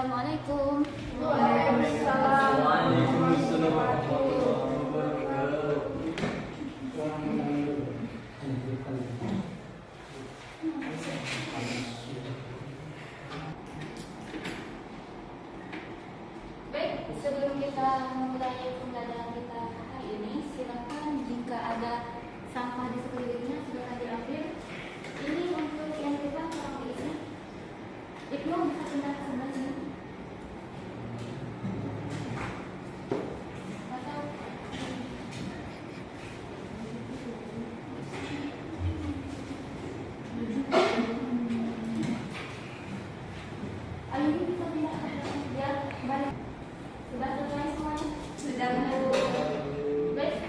Assalamualaikum. Waalaikumsalam warahmatullahi wabarakatuh. Baik, sebelum kita memulai pembelajaran kita hari ini, silakan jika ada sampah di sekelilingnya silakan diambil. Ini untuk yang kita kurang isi. Ibnu bisa pindah ke sebelah sini.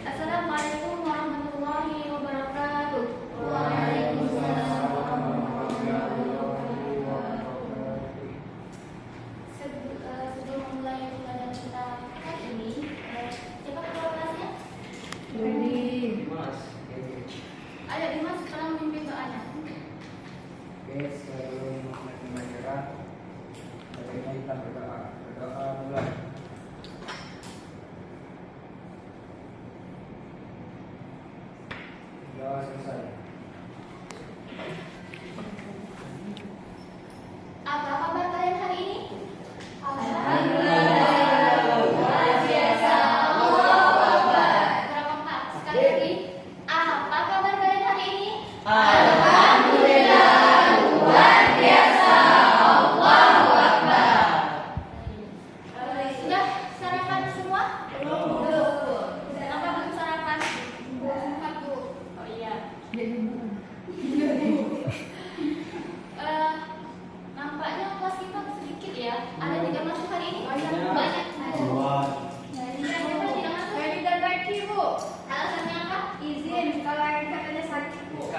Assalamualaikum warahmatullahi wabarakatuh. Sebelum memulai pembelajaran kita hari ini, siapa ketua kelasnya? Ada Dimas, sekarang memimpin doanya. Oke, sebelum mulai pembelajaran, baiknya kita berdoa. Berdoa mulai. Doa selesai. Apa kabar kalian hari ini? Berapa Pak? Sekali lagi. Apa kabar kalian hari ini? Sudah sarapan semua? Kenapa belum sarapan? Oh iya. Nampaknya kelas kita sedikit ya. Ada yang tidak masuk hari ini? Banyak. Siapa yang tidak masuk? Ferry dan Reki, Bu. Alasannya apa? Izin, kalau yang katanya sakit, Bu.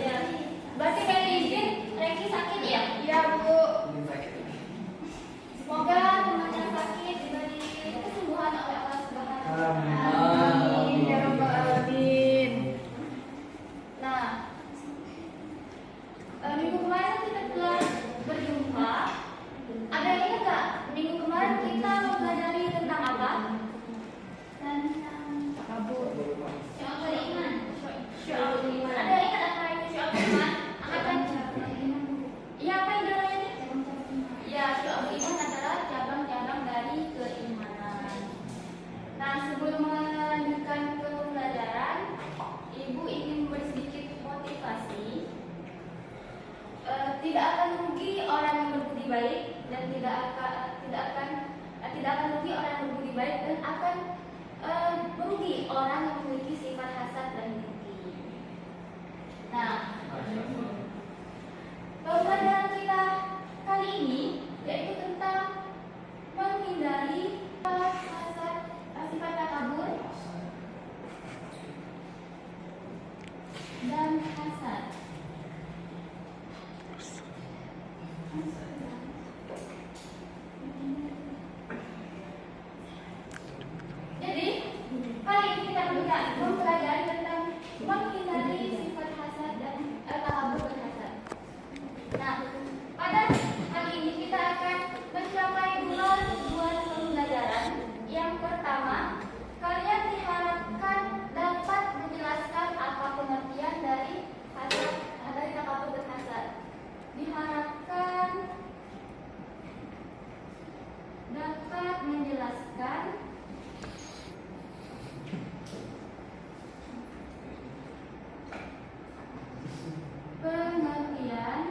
Ya. Berarti Ferry izin, Reki sakit ya? Iya, Bu. Semoga temannya sakit diberi kesembuhan oleh Allah Subhanahu wa Ta'ala. Amin, ya Rabbal Alamin. Nah, minggu kemarin kita telah berjumpa. Ada yang ingat nggak? Minggu kemarin kita mempelajari tentang apa? Tentang syu'abul iman. Syu'abul iman. Ada yang ingat apa itu syu'abul iman? Angkatan. Iya, apa yang namanya ini? Ya, syu'abul iman adalah cabang-cabang dari keimanan. Nah, sebelum melanjutkan ke pembelajaran, Ibu ingin memberi sedikit motivasi. Tidak akan rugi orang yang berbudi baik dan tidak akan rugi orang yang berbudi baik dan akan merugi orang yang memiliki sifat hasad dan dengki. Nah, pembelajaran kita kali ini yaitu tentang menghindari sifat hasad, sifat takabur dan hasad. Jadi, kali ini kita mempelajari tentang menghindari sifat hasad dan takabur dan hasad. Nah, pada kali ini kita akan mencapai dua pembelajaran. Yang pertama, kalian diharapkan dapat menjelaskan apa pengertian dari hasad, dari takabur dan hasad. Diharapkan dapat menjelaskan pengertian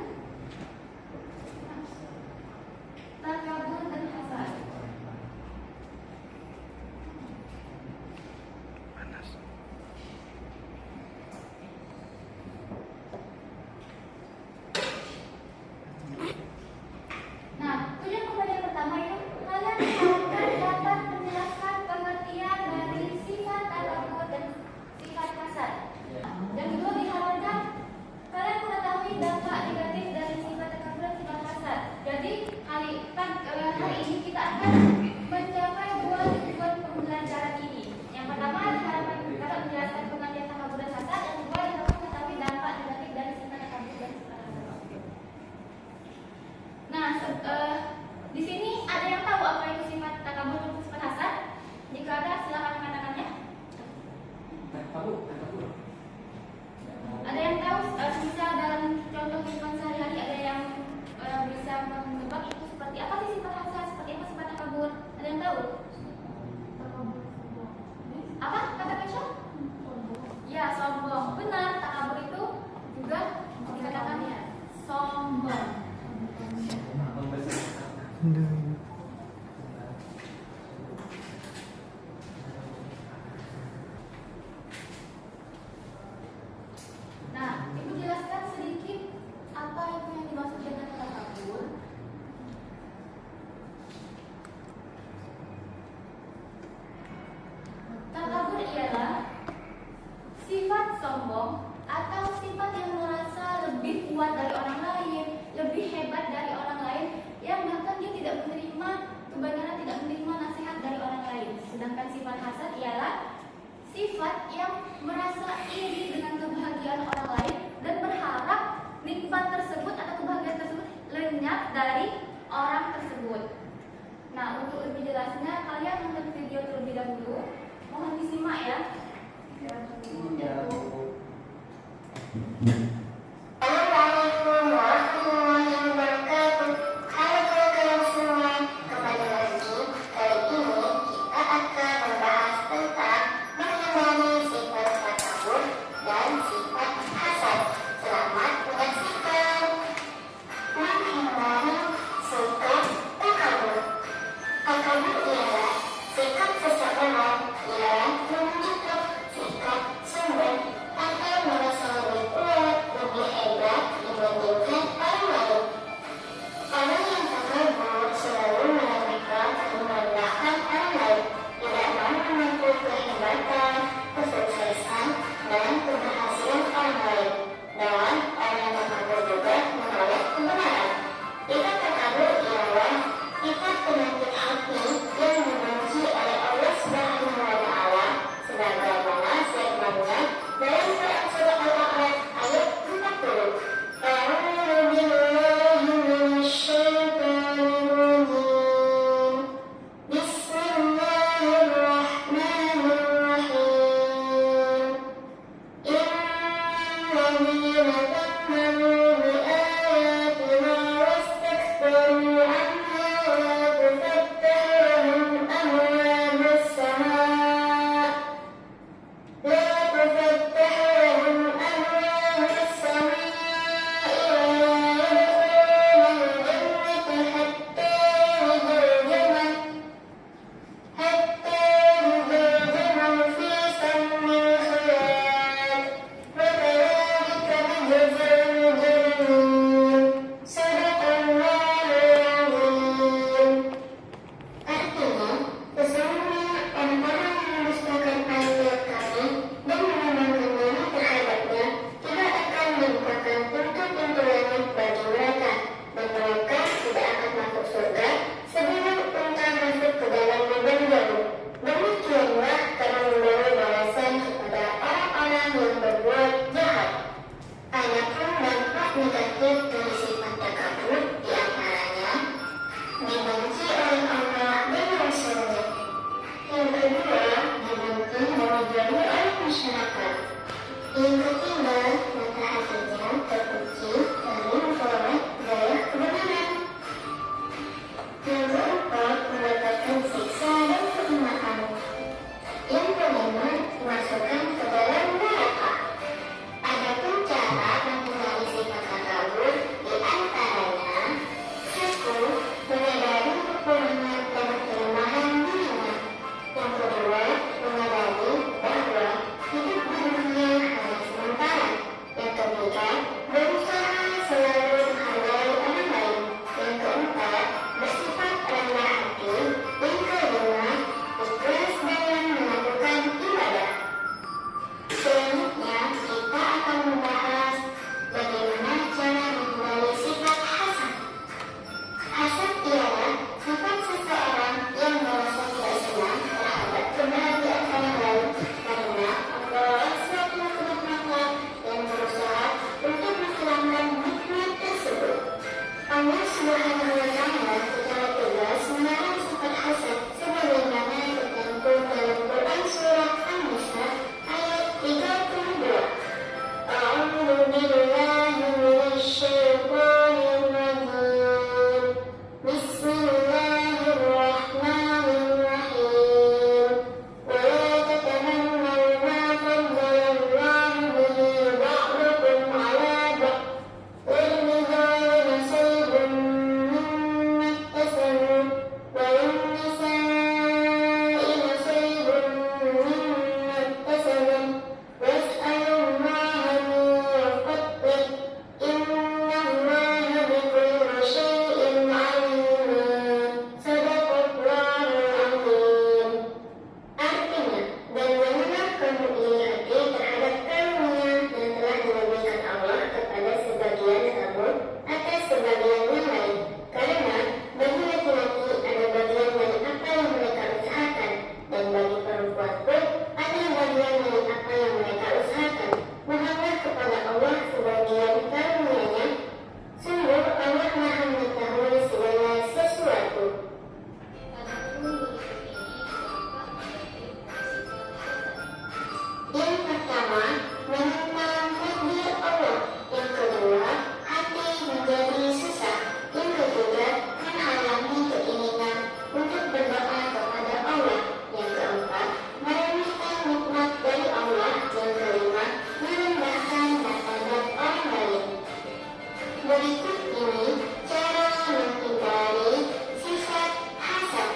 Berikut ini cara menghindari sifat hasad.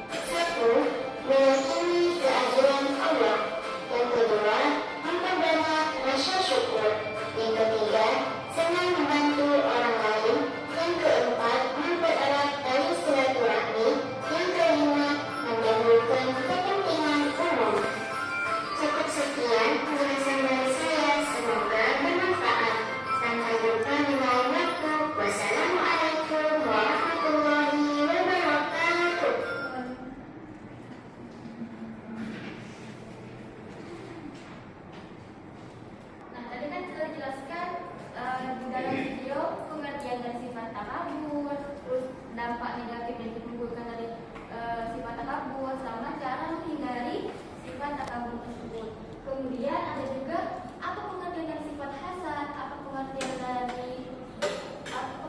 1. Meyakini keadilan Allah. Yang kedua, memperbanyak rasa syukur. Yang ketiga, senang membantu orang lain. Yang keempat, mempererat tali silaturahmi. Yang kelima, mendahulukan kepentingan umum. Cukup sekian penjelasan dari saya, semoga bermanfaat. Sampai jumpa di lain waktu. Wassalamualaikum warahmatullahi wabarakatuh. Nah, tadi kan sudah dijelaskan di dalam video pengertian dari sifat takabur, terus dampak negatif yang ditimbulkan dari sifat takabur, sama cara menghindari sifat takabur tersebut. Kemudian ada juga apa pengertian dari sifat hasad, apa pengertian dari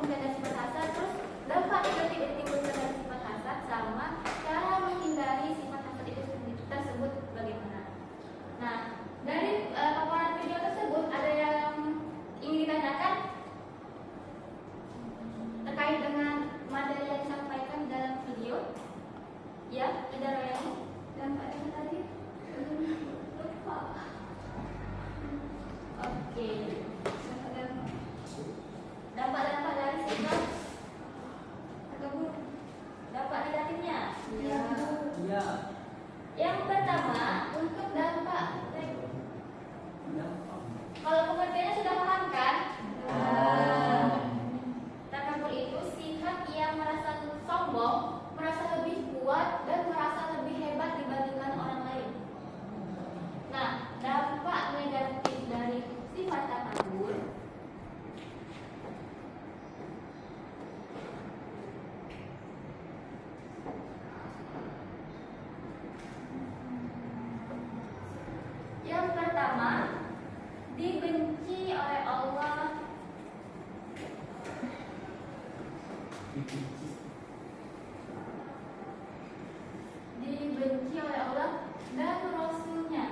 sifat hasad, terus dampak negatif yang ditimbulkan dari sifat hasad, sama cara menghindari sifat hasad itu tersebut bagaimana. Nah, dari paparan video tersebut ada yang ingin ditanyakan terkait dengan materi yang disampaikan dalam video? Ya, ada yang dampaknya tadi? Lupa. Oke. Dampak-dampak dari sifat takabur. Dampak negatifnya? Iya. Iya. Yang pertama, untuk dampak kalau pengertiannya sudah paham kan? Takabur itu sifat yang merasa sombong, merasa lebih kuat, dan merasa lebih hebat dibandingkan orang lain. Nah, dampak negatif dari sifat takabur yang pertama, dibenci oleh Allah. Dibenci oleh Allah dan Rasulnya.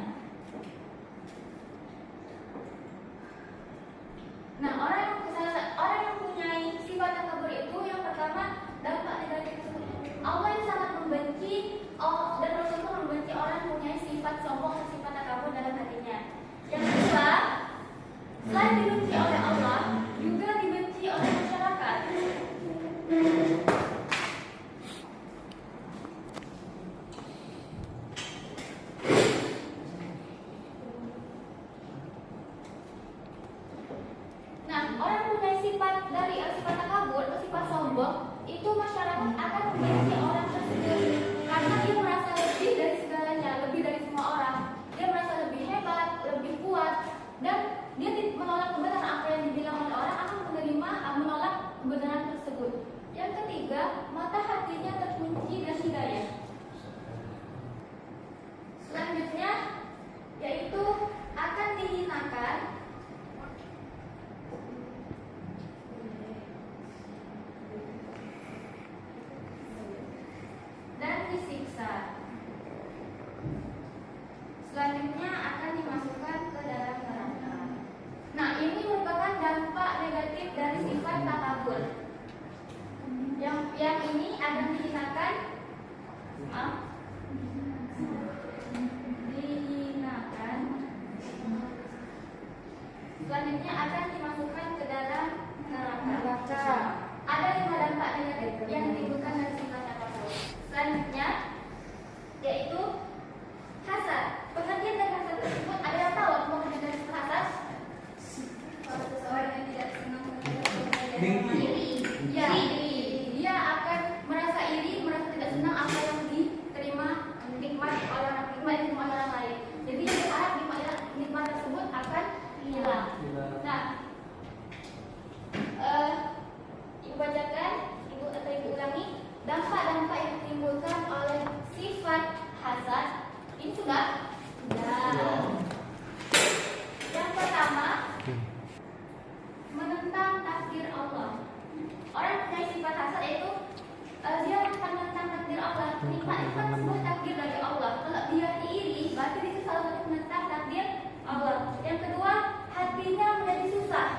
Nah, orang yang mempunyai sifat takabur itu yang pertama dampak negatif tersebut. Allah yang sangat membenci dan Rasul pun membenci orang yang mempunyai sifat sombong atau sifat takabur dalam hatinya. Yang kedua, selain dibenci oleh Allah, juga dibenci oleh masyarakat. Nah, orang yang punya sifat takabur atau sifat sombong, itu masyarakat akan membenci orang tersebut karena dia merasa lebih dari segalanya, lebih dari semua orang. Dia merasa lebih hebat, lebih kuat, dan dia menolak kebenaran. Apa yang dibilang oleh orang akan menolak kebenaran tersebut. Yang ketiga, mata hatinya terkunci dari hidayah. Selanjutnya, yaitu akan dihinakan dan disiksa. Selanjutnya akan dimasukkan ke dalam neraka. Nah, ini merupakan dampak negatif dari sifat takabur. Yang ini akan dihinakan, selanjutnya akan dimasukkan ke dalam neraka. Ada 5 dampak negatif yang ditimbulkan dari sifat takabur. Selanjutnya yaitu hasad. Pengertian dari hasad tersebut, ada yang tahu apa pengertian dari sifat hasad? Kalau seseorang yang tidak senang iri, ya, dia akan merasa iri, merasa tidak senang apa yang diterima nikmat oleh orang lain. Jadi dia berharap nikmat tersebut akan hilang. Nah, ibu bacakan, ibu ulangi dampak-dampak yang ditimbulkan oleh sifat hasad. Ini sudah? Yang pertama, menentang takdir Allah. Orang yang punya sifat hasad itu dia akan menentang takdir Allah. Nikmat-nikmat sebuah takdir dari Allah. Kalau dia iri, berarti itu salah satu menentang takdir Allah. Yang kedua, hatinya menjadi susah.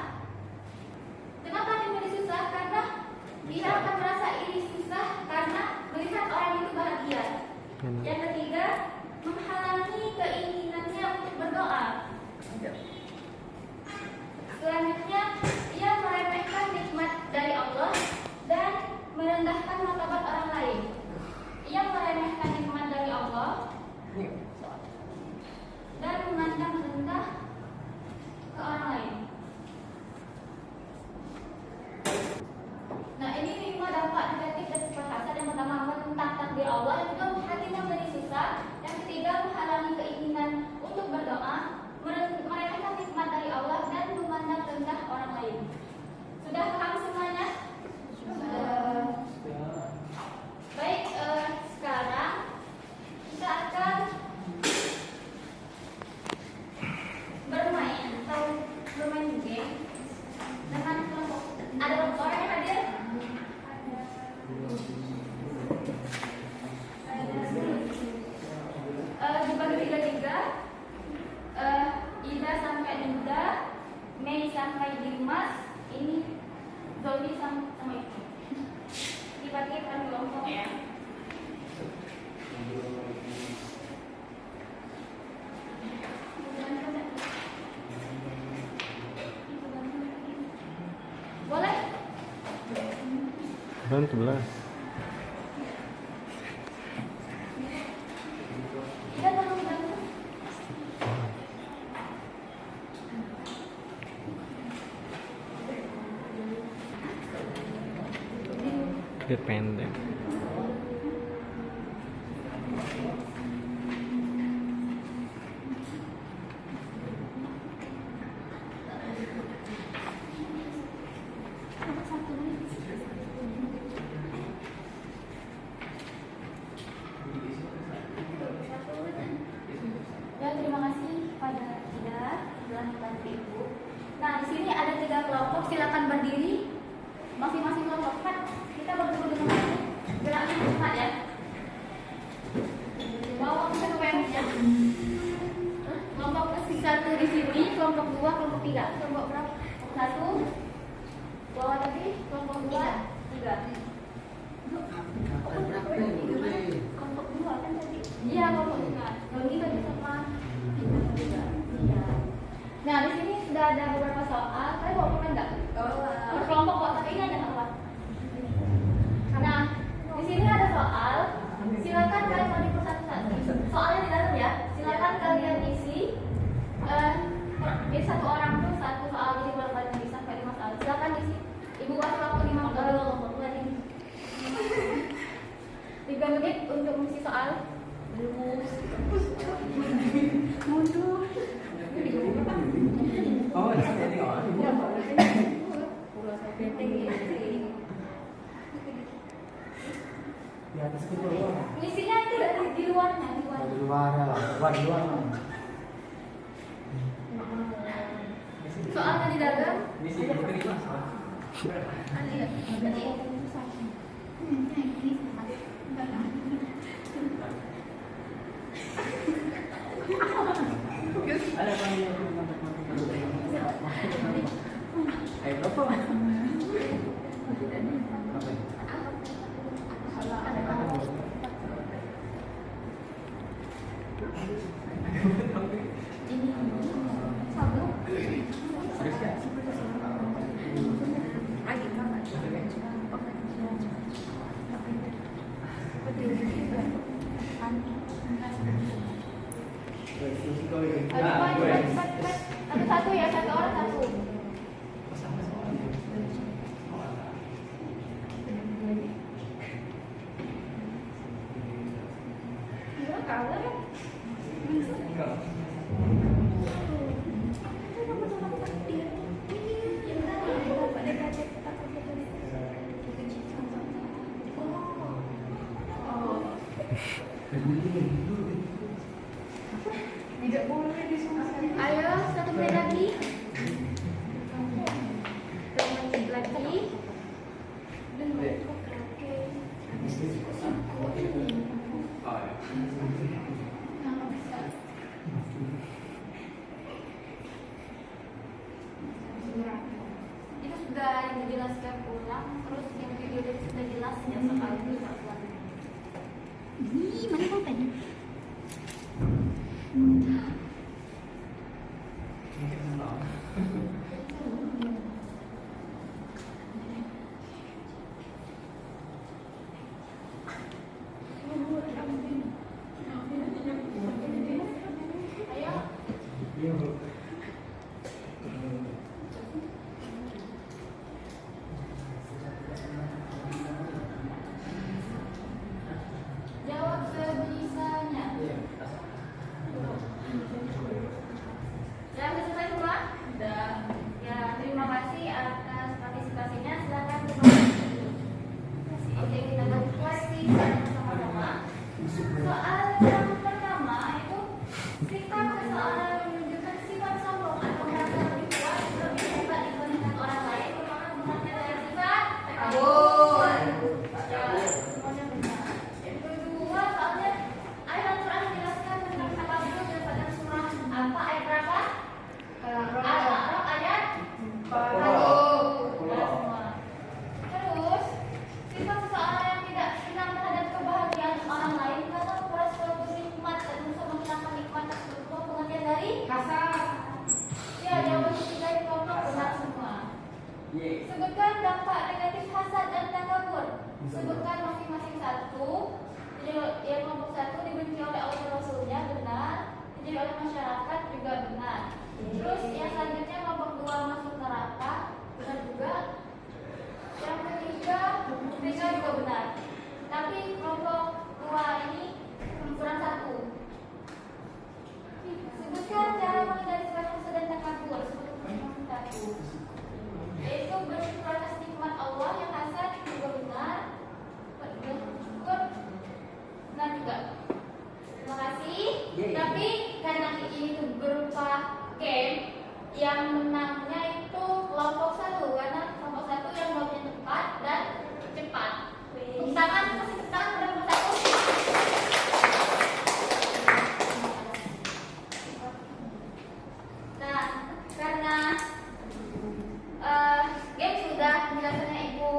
Yang ketiga, menghalangi keinginannya untuk berdoa. Selanjutnya, ia meremehkan nikmat dari Allah dan merendahkan martabat orang lain. Ia meremehkan nikmat dari Allah dan memandang rendah ke orang lain. Nah, ini 5 dampak negatif dari sifat hasad. Yang pertama, menentang takdir Allah. Yang kedua, hatinya menjadi susah. Yang ketiga, menghalangi keinginan untuk berdoa, meremehkan nikmat dari Allah dan memandang rendah orang lain. Sudah paham semuanya? Baik, sekarang kita akan bermain atau bermain game dengan kelompok. Ada berapa orang yang hadir? Dibagi 3-3. Ida sampai Linda, Mei sampai Dimas, ini Zoli sama Ibu. Dibagi per kelompok ya. Boleh? Bantu belah. Ida tolong bantu. Dia pendek. Ya, terima kasih pada Ida telah membantu Ibu. Nah, di sini ada 3 kelompok. Silakan berdiri. Masing-masing kelompok kan kita bertemu dengan ini. Geraknya cepat ya. Bawa ke pennya. Kelompok 1 di sini, kelompok 2, kelompok 3. Kelompok berapa? 1. Bawa tadi, kelompok 2, 3. Kelompok 2 kan tadi? Iya, kelompok 2. Doni tadi sama kelompok 3. Iya. Nah, di sini sudah ada beberapa soal. Kalian bawa pulpen enggak? Per kelompok kok, tapi ini ada apa? Nah, di sini ada soal. Silakan kalian mau di satu-satu. Soalnya di dalam ya. Silakan kalian isi. Jadi 1 orang tuh 1 soal. Jadi kalau kalian bisa sampai 5 soal. Silakan isi. Ibu kasih waktu 5 menit. 3 menit untuk mengisi soal. Mundur. Oh, ini di atas itu doang. Isinya itu di luarnya, di luar. Di luar lah, di luar. Soalnya di dalam. Ini sih terima. Ada apa ini? Ayo berapa? Satu ya, 1 orang 1. Ayo, 1 menit lagi. 1 menit lagi. Itu sudah dijelaskan ulang, terus yang video sudah jelas ya sekali. Ih, mana pulpen? Ayo. Jawab sebisanya. Sudah selesai semua? Sudah. Ya, terima kasih atas partisipasinya. Silakan kembali. Oke, kita berkuasi sama-sama. Soal yang pertama itu sifat seseorang menunjukkan sifat sombong atau merasa lebih kuat, lebih hebat dibandingkan orang lain merupakan bukannya dari sifat takabur. Ya, semuanya benar. Yang kedua, soalnya ayat Al-Quran menjelaskan tentang takabur dan pada surah apa ayat berapa? Al-A'raf ayat 40. Terus, sifat seseorang yang tidak senang terhadap kebahagiaan orang lain karena memperoleh suatu nikmat dan berusaha menghilangkan nikmat tersebut. Apa pengertian dari kasar? Ya, jawaban ketiga itu kelompok benar semua. Sebutkan dampak negatif hasad dan takabur. Sebutkan masing-masing satu. Jadi, yang kelompok satu dibenci oleh Allah dan Rasulnya benar, dibenci oleh masyarakat juga benar. Terus yang selanjutnya kelompok dua masuk neraka benar juga. Yang ketiga juga benar. Tapi kelompok dua ini kurang satu. Sebutkan cara menghindari sifat hasad dan takabur. Sebutkan masing-masing satu. Yaitu bersyukur atas nikmat Allah. Yang hasad juga benar. Benar juga. Terima kasih. Tapi karena ini tuh berupa game, yang menangnya itu kelompok satu karena kelompok satu yang jawabnya tepat dan cepat. Tepuk tangan, kasih tepuk tangan pada kelompok satu. Nah, karena game sudah, penjelasannya Ibu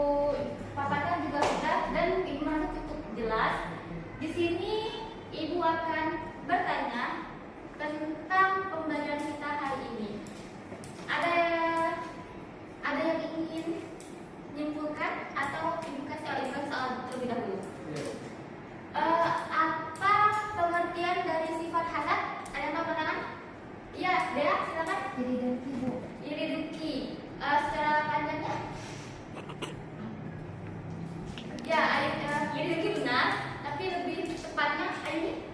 paparkan juga sudah, dan Ibu merasa cukup jelas. Di sini Ibu akan bertanya tentang pembelajaran kita hari ini. Ada yang ingin menyimpulkan atau Ibu kasih soal terlebih dahulu? Apa pengertian dari sifat hasad? Ada yang tahu pandangan? Iya, Dea, silakan. Iri dengki, Bu. Iri dengki. Secara panjangnya? Ya, iri dengki benar, tapi lebih tepatnya ini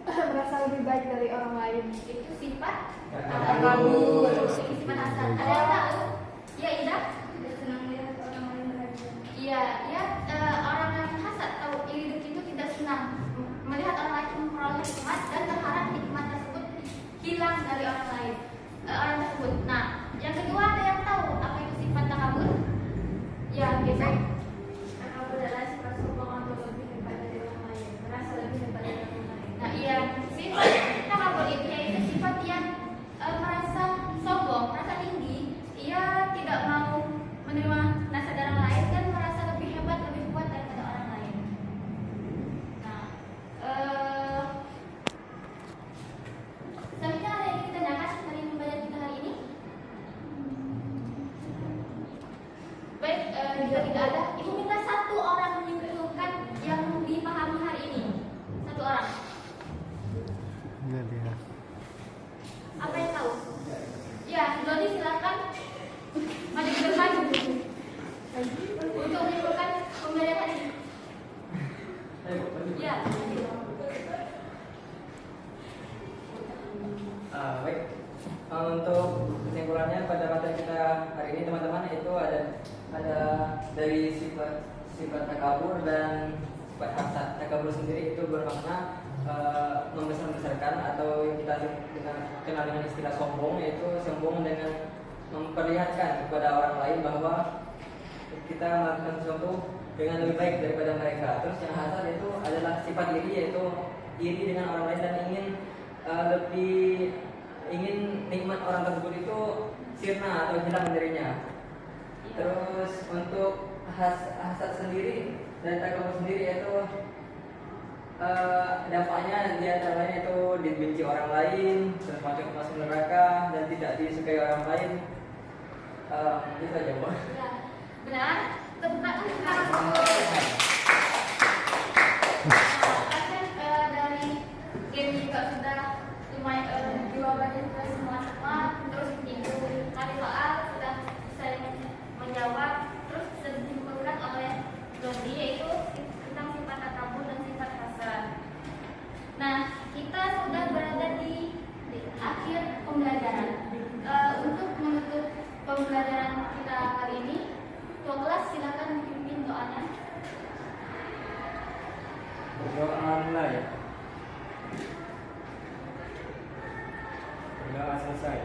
Merasa lebih baik dari orang lain. itu sifat takabur. Ini sifat hasad. Ada yang tahu? Ya, Ida? Tidak senang melihat orang lain bahagia. Iya, ya, orang yang hasad atau iri dengki itu tidak senang melihat orang lain memperoleh nikmat dan berharap nikmat tersebut hilang dari orang lain, orang tersebut. Nah, yang kedua ada yang tahu apa itu sifat takabur? Ya, biasa. Takabur adalah sifat sombong atau lebih hebat dari orang lain. Merasa lebih hebat dari orang lain. Nah, iya, sifat takabur itu yaitu sifat yang merasa sombong, merasa tinggi. Ia tidak mau menerima nasihat dari orang lain dan merasa lebih hebat, lebih kuat daripada orang lain. Nah, selanjutnya ada yang kita tanyakan dari pembelajaran kita hari ini? Baik, jika tidak ada, Ibu minta satu orang menyimpulkan yang dipahami hari ini. Satu orang. Apa yang tahu? Ya, Dodi silakan maju ke depan untuk menyimpulkan pembelajaran hari ini. Ya. Baik. Untuk kesimpulannya pada materi kita hari ini teman-teman itu ada dari sifat takabur dan sifat hasad. Takabur sendiri itu bermakna membesar-besarkan atau yang kita kenal dengan istilah sombong, yaitu sombong dengan memperlihatkan kepada orang lain bahwa kita melakukan sesuatu dengan lebih baik daripada mereka. Terus yang hasad itu adalah sifat iri, yaitu iri dengan orang lain dan ingin nikmat orang tersebut itu sirna atau hilang darinya. Terus untuk hasad sendiri dan takabur sendiri yaitu dampaknya di antara lain itu dibenci orang lain, terus masuk neraka dan tidak disukai orang lain. Itu aja, Bu. Ya, benar. Tempat tentang dari game juga sudah lumayan jawabannya sudah semua terus ibu Kak Soal sudah saya menjawab terus disimpulkan oleh Dodi yaitu tentang sifat takabur dan sifat hasad. Nah, kita sudah berada di akhir pembelajaran. Untuk menutup pembelajaran kita kali ini, Ketua kelas silakan dipimpin doanya. Berdoa mulai. Berdoa selesai.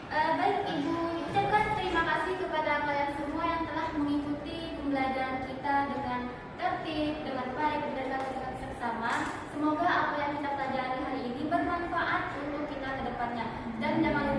Baik Ibu, ucapkan terima kasih kepada kalian semua yang telah mengikuti pembelajaran kita dengan tertib, dengan baik, dengan seksama. Semoga apa yang kita pelajari hari ini bermanfaat untuk kita ke depannya. Dan jangan